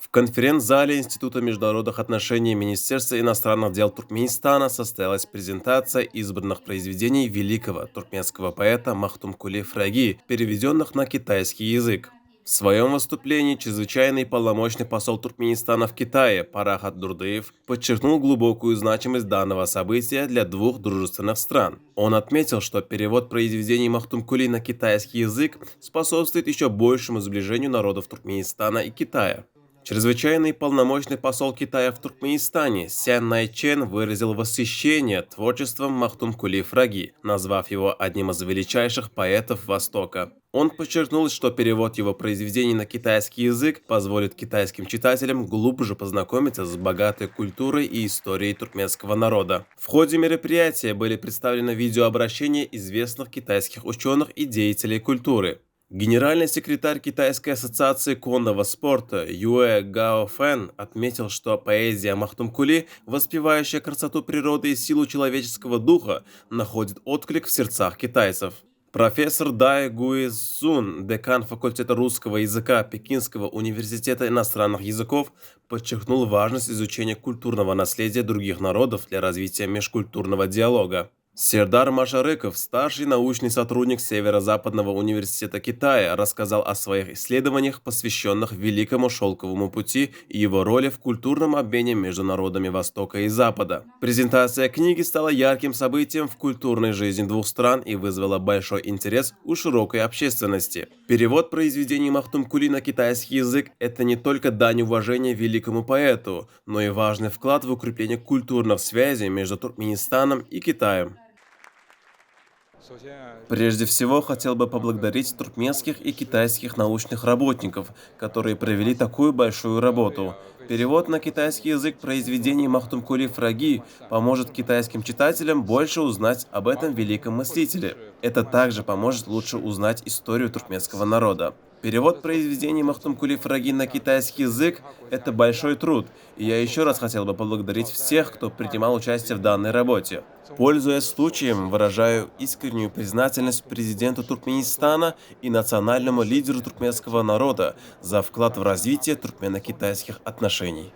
В конференц-зале Института международных отношений Министерства иностранных дел Туркменистана состоялась презентация избранных произведений великого туркменского поэта Махтумкули Фраги, переведенных на китайский язык. В своем выступлении чрезвычайный полномочный посол Туркменистана в Китае Парахат Дурдыев подчеркнул глубокую значимость данного события для двух дружественных стран. Он отметил, что перевод произведений Махтумкули на китайский язык способствует еще большему сближению народов Туркменистана и Китая. Чрезвычайный полномочный посол Китая в Туркменистане Сян Найчен выразил восхищение творчеством Махтумкули Фраги, назвав его одним из величайших поэтов Востока. Он подчеркнул, что перевод его произведений на китайский язык позволит китайским читателям глубже познакомиться с богатой культурой и историей туркменского народа. В ходе мероприятия были представлены видеообращения известных китайских ученых и деятелей культуры. Генеральный секретарь Китайской ассоциации конного спорта Юэ Гаофэн отметил, что поэзия Махтумкули, воспевающая красоту природы и силу человеческого духа, находит отклик в сердцах китайцев. Профессор Дай Гуизун, декан факультета русского языка Пекинского университета иностранных языков, подчеркнул важность изучения культурного наследия других народов для развития межкультурного диалога. Сердар Машарыков, старший научный сотрудник Северо-Западного университета Китая, рассказал о своих исследованиях, посвященных Великому Шелковому пути и его роли в культурном обмене между народами Востока и Запада. Презентация книги стала ярким событием в культурной жизни двух стран и вызвала большой интерес у широкой общественности. Перевод произведений Махтумкули на китайский язык – это не только дань уважения великому поэту, но и важный вклад в укрепление культурных связей между Туркменистаном и Китаем. Прежде всего, хотел бы поблагодарить туркменских и китайских научных работников, которые провели такую большую работу. Перевод на китайский язык произведений Махтумкули Фраги поможет китайским читателям больше узнать об этом великом мыслителе. Это также поможет лучше узнать историю туркменского народа. Перевод произведений Махтумкули Фраги на китайский язык – это большой труд, и я еще раз хотел бы поблагодарить всех, кто принимал участие в данной работе. Пользуясь случаем, выражаю искреннюю признательность президенту Туркменистана и национальному лидеру туркменского народа за вклад в развитие туркмено-китайских отношений.